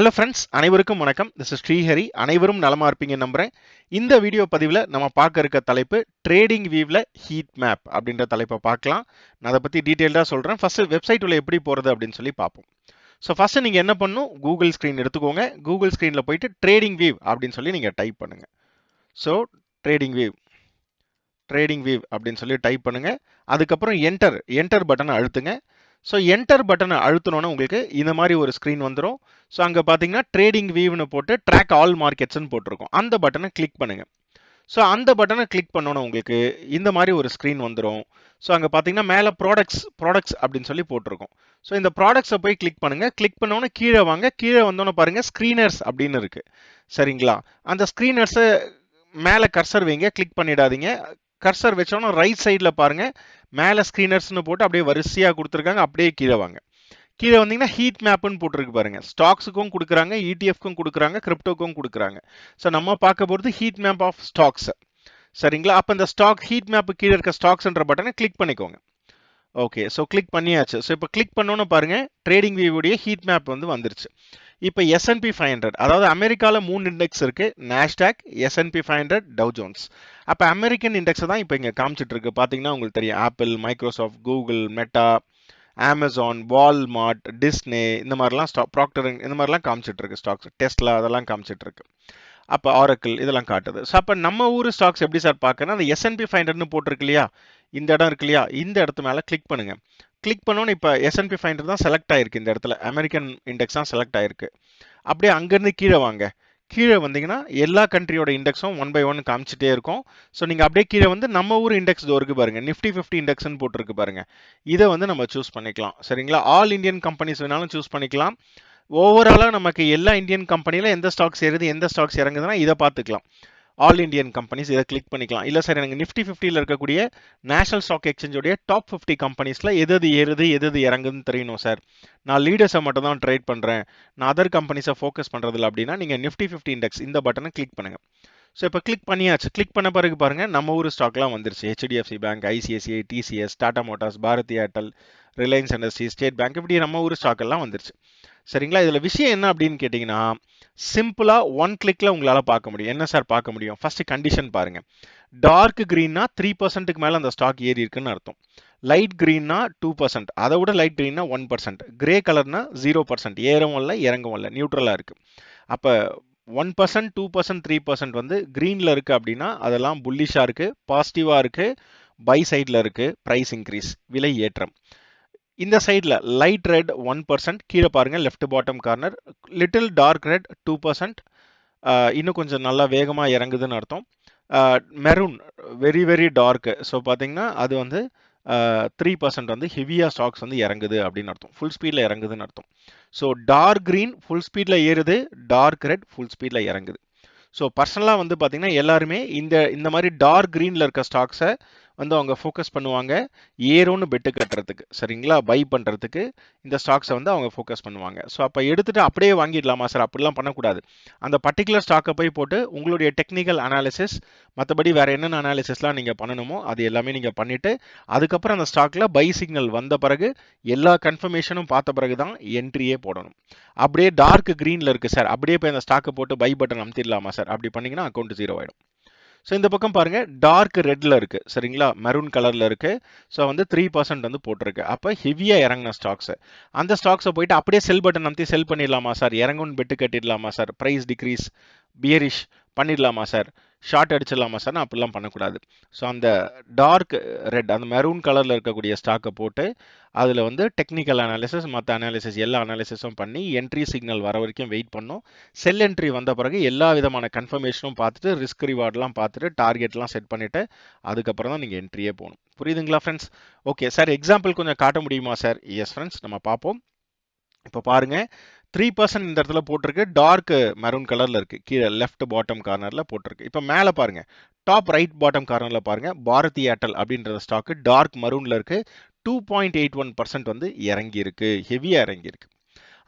Hello friends, அனைவருக்கும் வணக்கம். This is Srihari. அனைவரும் நலமா இருப்பீங்க நம்புறேன். இந்த வீடியோ பதிவில் நம்ம பார்க்க இருக்க தலைப்பு ட்ரேடிங் வியூவில் ஹீட் மேப் அப்படின்ற தலைப்பை பார்க்கலாம். நான் அதை பற்றி டீட்டெயில்டாக சொல்கிறேன். ஃபர்ஸ்ட் வெப்சைட் உள்ள எப்படி போகிறது அப்படின்னு சொல்லி பார்ப்போம். ஸோ ஃபர்ஸ்ட் நீங்கள் என்ன பண்ணணும், கூகுள் ஸ்க்ரீன் எடுத்துக்கோங்க. கூகுள் ஸ்க்ரீனில் போயிட்டு ட்ரேடிங் வியூ அப்படின்னு சொல்லி நீங்கள் டைப் பண்ணுங்க. ஸோ ட்ரேடிங் வியூ அப்படின்னு சொல்லி டைப் பண்ணுங்க. அதுக்கப்புறம் என்டர் பட்டனை அழுத்துங்க. ஸோ என்டர் பட்டனை அழுத்தினோன்னா உங்களுக்கு இந்த மாதிரி ஒரு ஸ்க்ரீன் வந்துடும். ஸோ அங்கே பார்த்தீங்கன்னா ட்ரேடிங் வியூன்னு போட்டு ட்ராக் ஆல் மார்க்கெட்ஸ்ன்னு போட்டிருக்கோம். அந்த பட்டனை கிளிக் பண்ணுங்க. ஸோ அந்த பட்டனை கிளிக் பண்ணோன்னா உங்களுக்கு இந்த மாதிரி ஒரு ஸ்க்ரீன் வந்துடும். ஸோ அங்கே பார்த்தீங்கன்னா மேலே ப்ராடக்ட்ஸ் அப்படின்னு சொல்லி போட்டிருக்கோம். ஸோ இந்த ப்ராடக்ட்ஸை போய் கிளிக் பண்ணுங்க. கிளிக் பண்ணோன்னே கீழே வாங்க. கீழே வந்தோன்னே பாருங்க ஸ்க்ரீனர்ஸ் அப்படின்னு இருக்கு. சரிங்களா? அந்த ஸ்க்ரீனர்ஸை மேலே கர்சர் வைங்க, கிளிக் பண்ணிடாதீங்க. கர்சர் வச்சோன்னா ரைட் சைடில் பாருங்க, மேலே ஸ்க்ரீனர்ஸ்னு போட்டு அப்படியே வரிசையாக கொடுத்துருக்காங்க. அப்படியே கீழே வாங்க. கீழே வந்தீங்கன்னா ஹீட் மேப்னு போட்டிருக்கு பாருங்க. ஸ்டாக்ஸுக்கும் கொடுக்குறாங்க, இடிஎஃப்க்கும் கொடுக்குறாங்க, கிரிப்டோக்கும் கொடுக்குறாங்க. ஸோ நம்ம பார்க்க போகிறது ஹீட் மேப் ஆஃப் ஸ்டாக்ஸ். சரிங்களா? அப்போ இந்த ஸ்டாக் ஹீட் மேப்பு கீழே இருக்க ஸ்டாக்ஸ்ன்ற பட்டனை கிளிக் பண்ணிக்கோங்க. ஓகே, ஸோ கிளிக் பண்ணியாச்சு. ஸோ இப்போ கிளிக் பண்ணோன்னு பாருங்க ட்ரேடிங் வியூவுடைய ஹீட் மேப் வந்துருச்சு. இப்போ S&P 500, அதாவது அமெரிக்காவில் 3 இண்டெக்ஸ் இருக்கு, நாஸ்டாக், S&P 500, டவ் ஜோன்ஸ். அப்போ அமெரிக்கன் இண்டெக்ஸ் தான் இப்போ இங்கே காமிச்சிட்டு இருக்கு. பார்த்தீங்கன்னா உங்களுக்கு தெரியும், Apple, Microsoft, Google, Meta, Amazon, Walmart, Disney, இந்த மாதிரிலாம் ப்ராக்டர் இந்த மாதிரிலாம் காமிச்சிட்டு இருக்கு ஸ்டாக்ஸ். டெஸ்லா அதெல்லாம் காமிச்சிட்டு இருக்கு. அப்போ ஆரக்கிள் இதெல்லாம் காட்டுது. ஸோ அப்போ நம்ம ஊர் ஸ்டாக்ஸ் எப்படி சார் பார்க்கணும்? அந்த S&P 500 போட்டிருக்கு இல்லையா, இந்த இடம் இருக்கு இல்லையா, இந்த இடத்து மேலே கிளிக் பண்ணுங்க. கிளிக் பண்ணோன்னு இப்போ S&P 500 தான் செலக்ட் ஆயிருக்கு. இந்த இடத்துல அமெரிக்கன் இண்டெக்ஸ் தான் செலக்ட் ஆயிருக்கு. அப்படியே அங்கேருந்து கீழே வாங்க. கீழே வந்தீங்கன்னா எல்லா கண்ட்ரியோட இண்டெக்ஸும் 1 by 1 காமிச்சிட்டே இருக்கும். ஸோ நீங்கள் அப்படியே கீழே வந்து நம்ம ஊர் இண்டெக்ஸ் இருக்கு பாருங்க, நிஃப்டி 50 இண்டெக்ஸ்ன்னு போட்டிருக்கு பாருங்க. இதை நம்ம சூஸ் பண்ணிக்கலாம். சரிங்களா? ஆல் இந்தியன் கம்பெனிஸ் வேணாலும் சூஸ் பண்ணிக்கலாம். ஓவராலாக நமக்கு எல்லா இந்தியன் கம்பெனியில் எந்த ஸ்டாக்ஸ் ஏறுது, எந்த ஸ்டாக்ஸ் இறங்குதுன்னா இதை பார்த்துக்கலாம். ஆல் இண்டியன் கம்பெனிஸ் இதை கிளிக் பண்ணிக்கலாம். இல்லை சார் எனக்கு நிஃப்டி 50ல் இருக்கக்கூடிய நேஷனல் ஸ்டாக் எக்ஸ்சேஞ்சோடைய டாப் 50 கம்பெனிஸில் எது ஏறுது எது இறங்குதுன்னு தெரியணும் சார், நான் லீடர்ஸை மட்டும் தான் ட்ரேட் பண்ணுறேன், நான் அதர் கம்பெனிஸை ஃபோக்கஸ் பண்ணுறதில்ல அப்படின்னா நீங்கள் நிஃப்டி 50 இண்டெக்ஸ் இந்த பட்டனை கிளிக் பண்ணுங்கள். ஸோ இப்போ கிளிக் பண்ணியாச்சு. கிளிக் பண்ண பிறகு பாருங்க நம்ம ஊர் ஸ்டாக்லாம் வந்துருச்சு. HDFC Bank, ICICI, TCS, Tata Motors, Bharti Airtel, Reliance Industries, State Bank, இப்படி நம்ம ஊர் ஸ்டாக் எல்லாம் வந்துருச்சு. சரிங்களா? இதில் விஷயம் என்ன அப்படின்னு கேட்டிங்கன்னா, சிம்பிளாக 1 கிளிக்கில் உங்களால் பார்க்க முடியும். என்ன சார் பார்க்க முடியும்? ஃபர்ஸ்ட் கண்டிஷன் பாருங்க. டார்க் க்ரீன்னா 3%க்கு மேலே அந்த ஸ்டாக் ஏறி இருக்குன்னு அர்த்தம். லைட் க்ரீன்னா 2%, அதை விட லைட் க்ரீன்னா 1%, கிரே கலர்னா 0%, ஏறவும் இல்லை இறங்கவும் இல்லை, நியூட்ரலாக இருக்கு. அப்போ 1%, 2%, 3% க்ரீனில் இருக்குது அப்படின்னா அதெல்லாம் புல்லிஷாக இருக்குது, பாசிட்டிவாக இருக்குது, பை சைடில் இருக்குது, ப்ரைஸ் இன்க்ரீஸ், விலை ஏற்றம். இந்த சைடில் லைட் ரெட் 1%, கீழே பாருங்க left bottom corner, little dark red 2%, இன்னும் கொஞ்சம் நல்லா வேகமாக இறங்குதுன்னு அர்த்தம். Maroon very very dark, so பார்த்தீங்கன்னா அது 3% ஹெவியாக ஸ்டாக்ஸ் இறங்குது அப்படின்னு அர்த்தம். ஃபுல் ஸ்பீடில் இறங்குதுன்னு அர்த்தம். ஸோ டார்க் க்ரீன் ஃபுல் ஸ்பீடில் ஏறுது, டார்க் ரெட் ஃபுல் ஸ்பீடில் இறங்குது. ஸோ பர்சனலாக பார்த்தீங்கன்னா எல்லாருமே இந்த மாதிரி டார்க் க்ரீனில் இருக்க ஸ்டாக்ஸை அவங்க ஃபோக்கஸ் பண்ணுவாங்க ஏரோன்னு பெட்டு கட்டுறதுக்கு. சரிங்களா? பை பண்ணுறதுக்கு இந்த ஸ்டாக்ஸை அவங்க ஃபோக்கஸ் பண்ணுவாங்க. ஸோ அப்போ எடுத்துகிட்டு அப்படியே வாங்கிடலாமா சார்? அப்படிலாம் பண்ணக்கூடாது. அந்த பர்டிகுலர் ஸ்டாக்கை போய் போட்டு உங்களுடைய டெக்னிக்கல் அனாலிசிஸ், மற்றபடி வேறு என்னென்ன அனாலிசிஸ்லாம் நீங்கள் பண்ணணுமோ அது எல்லாமே நீங்கள் பண்ணிவிட்டு அதுக்கப்புறம் அந்த ஸ்டாக்கில் பை சிக்னல் வந்த பிறகு எல்லா கன்ஃபர்மேஷனும் பார்த்த பிறகு தான் என்ட்ரியே போடணும். அப்படியே டார்க் க்ரீனில் இருக்குது சார், அப்படியே போய் அந்த ஸ்டாக்கை போட்டு பை பட்டன் அமுத்திடலாமா சார்? அப்படி பண்ணிங்கன்னா அக்கௌண்ட் 0 ஆகிடும். ஸோ இந்த பக்கம் பாருங்க டார்க் ரெட்ல இருக்கு. சரிங்களா? மெரூன் கலர்ல இருக்கு. ஸோ 3% போட்டிருக்கு. அப்போ ஹெவியா இறங்கின ஸ்டாக்ஸ், அந்த ஸ்டாக்ஸை போயிட்டு அப்படியே செல் பட்டன் அமுத்தி செல் பண்ணிடலாமா சார்? இறங்குன்னு பெட்டு கட்டிடலாமா சார்? பிரைஸ் டிக்ரீஸ் பியரிஷ் பண்ணிடலாமா சார்? ஷார்ட் அடிச்சிடலாமா சார்? அப்படிலாம் பண்ணக்கூடாது. ஸோ அந்த டார்க் ரெட், அந்த மெரூன் கலரில் இருக்கக்கூடிய ஸ்டாக்கை போட்டு அதில் டெக்னிக்கல் அனாலிசிஸ், மற்ற அனாலிசிஸ் எல்லா அனாலிசிஸும் பண்ணி என்ட்ரி சிக்னல் வர வரைக்கும் வெயிட் பண்ணோம். செல் என்ட்ரி வந்த பிறகு எல்லா விதமான கன்ஃபர்மேஷனும் பார்த்துட்டு ரிஸ்க் ரிவார்ட்லாம் பார்த்துட்டு டார்கெட்லாம் செட் பண்ணிவிட்டு அதுக்கப்புறம் தான் நீங்கள் என்ட்ரியே போகணும். புரியுதுங்களா ஃப்ரெண்ட்ஸ்? ஓகே சார், எக்ஸாம்பிள் கொஞ்சம் காட்ட முடியுமா சார்? எஸ் ஃப்ரெண்ட்ஸ், நம்ம பார்ப்போம். இப்போ பாருங்க 3% இந்த இடத்துல போட்டிருக்கு, டார்க் மெரூன் கலர்ல இருக்கு, கீழே லெஃப்ட் பாட்டம் கார்னர்ல போட்டிருக்கு. இப்போ மேலே பாருங்க டாப் ரைட் பாட்டம் கார்னர்ல பாருங்க பாரதி ஏர்டெல் அப்படின்ற ஸ்டாக் டார்க் மரூன்ல இருக்கு, 2.81% இறங்கி இருக்கு, ஹெவியா இறங்கி இருக்கு.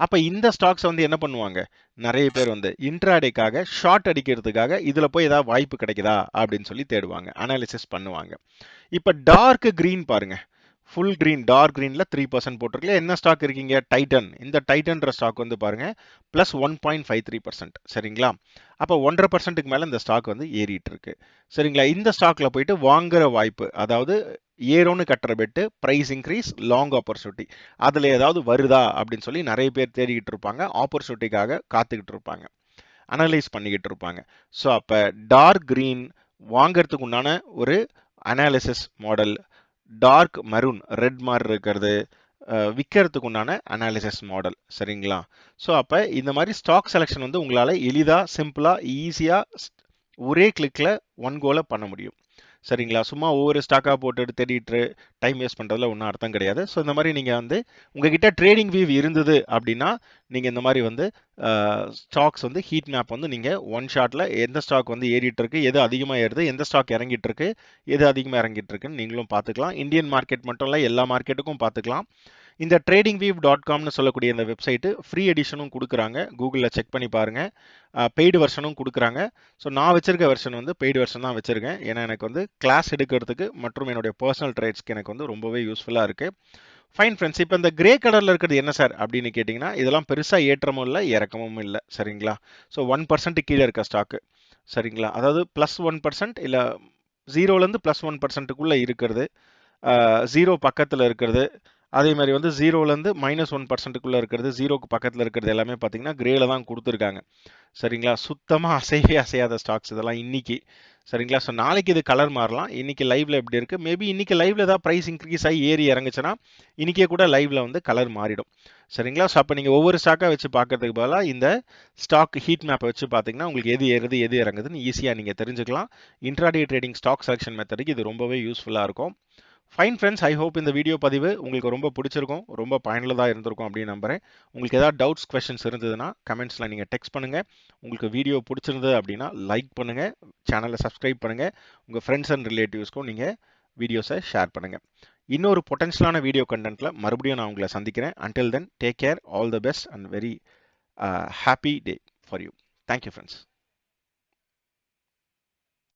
அப்ப இந்த ஸ்டாக்ஸ் என்ன பண்ணுவாங்க, நிறைய பேர் இன்ட்ராடேக்காக ஷார்ட் அடிக்கிறதுக்காக இதுல போய் ஏதாவது வாய்ப்பு கிடைக்குதா அப்படின்னு சொல்லி தேடுவாங்க, அனாலிசிஸ் பண்ணுவாங்க. இப்ப டார்க் கிரீன் பாருங்க, ஃபுல் கிரீன் டார்க் கிரீனில் 3% போட்டிருக்கல. என்ன ஸ்டாக் இருக்கீங்க? டைட்டன். இந்த டைட்டன்ற ஸ்டாக் வந்து பாருங்க ப்ளஸ் 1.53%. சரிங்களா? அப்போ 1.5%க்கு மேலே இந்த ஸ்டாக் வந்து ஏறிட்டு இருக்கு. சரிங்களா? இந்த ஸ்டாக்ல போயிட்டு வாங்குற வாய்ப்பு, அதாவது ஏரோன்னு கட்டுற bet, price increase, long opportunity, அதில் ஏதாவது வருதா அப்படின்னு சொல்லி நிறைய பேர் தேடிக்கிட்டு இருப்பாங்க. ஆப்பர்ச்சுனிட்டிக்காக காத்துக்கிட்டு இருப்பாங்க, அனலைஸ் பண்ணிக்கிட்டு இருப்பாங்க. ஸோ அப்போ டார்க் கிரீன் வாங்கிறதுக்கு உண்டான ஒரு analysis model, dark maroon red மாதிரி இருக்கிறது விற்கிறதுக்கு உண்டான அனாலிசிஸ் மாடல். சரிங்களா? ஸோ அப்போ இந்த மாதிரி ஸ்டாக் செலெக்ஷன் வந்து உங்களால் எளிதாக, சிம்பிளாக, ஈஸியாக ஒரே கிளிக்கில் ஒன் கோலை பண்ண முடியும். சரிங்களா? சும்மா ஒவ்வொரு ஸ்டாக்காக போட்டு தேடிட்டு டைம் வேஸ்ட் பண்ணுறதுல ஒன்றும் அர்த்தம் கிடையாது. ஸோ இந்த மாதிரி நீங்கள் வந்து உங்ககிட்ட ட்ரேடிங் வியூ இருந்தது அப்படின்னா நீங்கள் இந்த மாதிரி வந்து ஸ்டாக்ஸ் வந்து ஹீட் மேப் வந்து நீங்கள் ஒன் ஷாட்டில் எந்த ஸ்டாக் வந்து ஏறிட்டு இருக்கு, எது அதிகமாக ஏறுது, எந்த ஸ்டாக் இறங்கிட்டு இருக்கு, எது அதிகமாக இறங்கிட்டு இருக்குன்னு நீங்களும் பார்த்துக்கலாம். இந்தியன் மார்க்கெட் மட்டும் இல்லை, எல்லா மார்க்கெட்டுக்கும் பார்த்துக்கலாம். இந்த tradingview.comனு சொல்லக்கூடிய இந்த வெப்சைட்டு ஃப்ரீ எடிஷனும் கொடுக்குறாங்க. கூகுளில் செக் பண்ணி பாருங்கள். பெய்டு வெர்ஷனும் கொடுக்குறாங்க. ஸோ நான் வச்சிருக்க வெர்ஷன் வந்து பெய்டு வெர்ஷன் தான் வச்சிருக்கேன். ஏன்னா எனக்கு வந்து கிளாஸ் எடுக்கிறதுக்கு மற்றும் என்னுடைய பர்சனல் ட்ரேட்ஸ்க்கு எனக்கு வந்து ரொம்பவே யூஸ்ஃபுல்லாக இருக்குது. ஃபைன் ஃப்ரெண்ட்ஸ், இப்போ இந்த கிரே கலரில் இருக்கிறது என்ன சார் அப்படின்னு கேட்டிங்கன்னா, இதெல்லாம் பெருசாக ஏற்றமும் இல்லை, இறக்கமும் இல்லை. சரிங்களா? ஸோ 1% கீழே இருக்க ஸ்டாக்கு. சரிங்களா? அதாவது ப்ளஸ் 1% இல்லை 0லேருந்து ப்ளஸ் 1%க்குள்ளே இருக்கிறது, 0 பக்கத்தில் இருக்கிறது, அதே மாதிரி வந்து 0லேருந்து -1%க்குள்ளே இருக்கிறது, 0க்கு பக்கத்தில் இருக்கிறது எல்லாமே பார்த்தீங்கன்னா கிரேல தான் கொடுத்துருக்காங்க. சரிங்களா? சுத்தமாக அசையவே அசையாத ஸ்டாக்ஸ் இதெல்லாம் இன்னைக்கு. சரிங்களா? ஸோ நாளைக்கு இது கலர் மாறலாம். இன்னைக்கு லைவ்ல எப்படி இருக்கு, மேபி இன்னைக்கு லைவ்ல ஏதாவது ப்ரைஸ் இன்க்ரீஸ் ஆகி ஏறி இறங்குச்சுன்னா இன்னைக்கே கூட லைவ்ல வந்து கலர் மாறிடும். சரிங்களா? ஸோ அப்போ நீங்கள் ஒவ்வொரு ஸ்டாக்காக வச்சு பார்க்கறதுக்கு பதிலாக இந்த ஸ்டாக் ஹீட் மேப்பை வச்சு பார்த்தீங்கன்னா உங்களுக்கு எது ஏறுது எது இறங்குதுன்னு ஈஸியாக நீங்கள் தெரிஞ்சுக்கலாம். இன்ட்ராடே ட்ரேடிங் ஸ்டாக் செலெக்ஷன் மெத்தடுக்கு இது ரொம்பவே யூஸ்ஃபுல்லாக இருக்கும். ஃபைன் ஃப்ரெண்ட்ஸ், ஐ ஹோப் இந்த வீடியோ பதிவு உங்களுக்கு ரொம்ப பிடிச்சிருக்கும், ரொம்ப பயனுள்ளதாக இருந்திருக்கும் அப்படின்னு நம்புறேன். உங்களுக்கு ஏதாவது டவுட்ஸ், கொஸ்டின்ஸ் இருந்ததுன்னா கமெண்ட்ஸில் நீங்கள் டெக்ஸ்ட் பண்ணுங்கள். உங்களுக்கு வீடியோ பிடிச்சிருந்தது அப்படின்னா லைக் பண்ணுங்கள், சேனலை சப்ஸ்கிரைப் பண்ணுங்கள், உங்கள் ஃப்ரெண்ட்ஸ் அண்ட் ரிலேட்டிவ்ஸ்க்கும் நீங்கள் வீடியோஸை ஷேர் பண்ணுங்கள். இன்னொரு பொட்டன்ஷியலான வீடியோ கண்டென்ட்டில் மறுபடியும் நான் உங்களை சந்திக்கிறேன். Until then, take care, all the best and very happy day for you. Thank you friends.